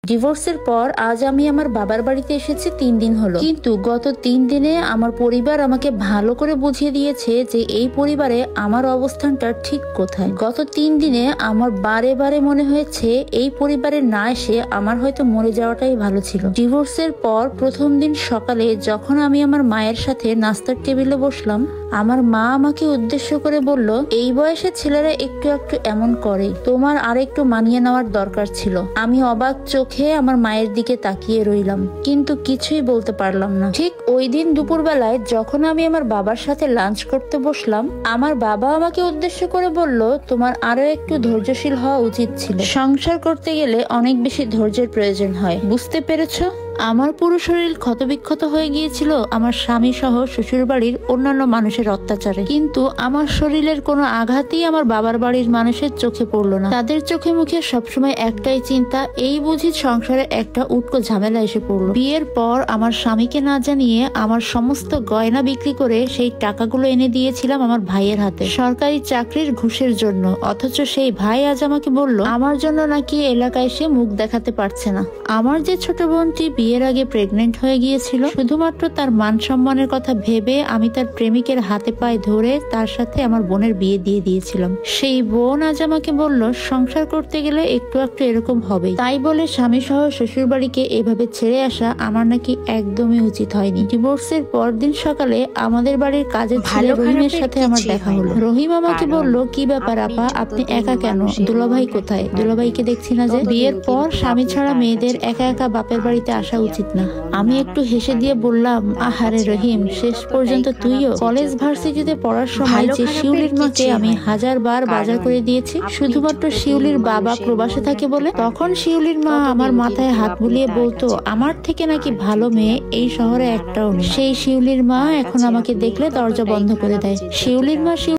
ডিভোর্সের পর আজ আমি আমার বাবার বাড়িতে এসেছি 3 দিন হলো, কিন্তু গত 3 দিনে আমার পরিবার আমাকে ভালো করে বুঝিয়ে দিয়েছে যে এই পরিবারে আমার অবস্থানটা ঠিক কোথায়। গত 3 দিনে আমার বারে বারে মনে হয়েছে এই পরিবারে না এসে আমার হয়তো মরে যাওয়াটাই ভালো ছিল। ডিভোর্সের পর প্রথম দিন সকালে যখন আমি আমার মায়ের সাথে নাস্তার টেবিলে বসলাম, আমার মা আমাকে উদ্দেশ্য করে বলল, এই বয়সে ছেলেরা একটু একটু এমন করে, তোমার আর একটু মানিয়ে নেওয়ার দরকার ছিল। আমি অবাক চোখে আমার মায়ের দিকে তাকিয়ে রইলাম, কিন্তু কিছুই বলতে পারলাম না। ঠিক ওই দিন দুপুরবেলায় যখন আমি আমার বাবার সাথে লাঞ্চ করতে বসলাম, আমার বাবা আমাকে উদ্দেশ্য করে বলল, তোমার আরো একটু ধৈর্যশীল হওয়া উচিত ছিল। সংসার করতে গেলে অনেক বেশি ধৈর্যের প্রয়োজন হয়, বুঝতে পেরেছো? আমার পুরো শরীর ক্ষতবিক্ষত হয়ে গিয়েছিল আমার স্বামী সহ শ্বশুর বাড়ির অন্যান্য মানুষের অত্যাচারে, কিন্তু আমার শরীরের কোনো আঘাতই আমার বাবার বাড়ির মানুষের চোখে পড়লো না। তাদের চোখে মুখে সবসময় একটাই চিন্তা, এই বুঝি সংসারে একটা উটকো ঝামেলা এসে পড়লো। বিয়ের পর আমার স্বামীকে না জানিয়ে আমার সমস্ত গয়না বিক্রি করে সেই টাকাগুলো এনে দিয়েছিলাম আমার ভাইয়ের হাতে সরকারি চাকরির ঘুষের জন্য। অথচ সেই ভাই আজ আমাকে বলল আমার জন্য নাকি এলাকায় সে মুখ দেখাতে পারছে না। আমার যে ছোট বোনটি বিয়ের আগে প্রেগনেন্ট হয়ে গিয়েছিল, শুধুমাত্র তার মান সম্মানের কথা ভেবে আমি তার প্রেমিকের হাতে পায়ে ধরে তার সাথে আমার বোনের বিয়ে দিয়ে দিয়েছিলাম। সেই বোন আজ আমাকে বলল, সংসার করতে গেলে একটু একটু এরকম হবে, তাই বলে স্বামী সহ শ্বশুর বাড়িকে এভাবে ছেড়ে আসা আমার নাকি একদমই উচিত হয়নি। ডিভোর্সের পরদিন সকালে আমাদের বাড়ির কাজের ছেলে রহিমের সাথে আমার দেখা হলো। রহিম আমাকে বলল, কি ব্যাপার আপা, আপনি একা কেন? দুলাভাই কোথায়? দুলাভাইকে দেখছি না যে। বিয়ের পর স্বামী ছাড়া মেয়েদের একা একা বাপের বাড়িতে আসা উচিত না। আমি একটু হেসে দিয়ে বললাম, আহারে রহিম, শেষ পর্যন্ত তুইও কলেজ ভার্সিটিতে পড়ার সময় যে শিউলির মাকে আমি 1000 বার বাজার করে দিয়েছি শুধুমাত্র শিউলির বাবা প্রবাসে থাকে বলে, তখন শিউলির মা আমার মাথায় হাত বুলিয়ে বলতো আমার থেকে নাকি ভালো মেয়ে এই শহরে একটাও নেই। সেই শিউলির মা এখন আমাকে দেখলে দরজা বন্ধ করে দেয়। শিউলির মা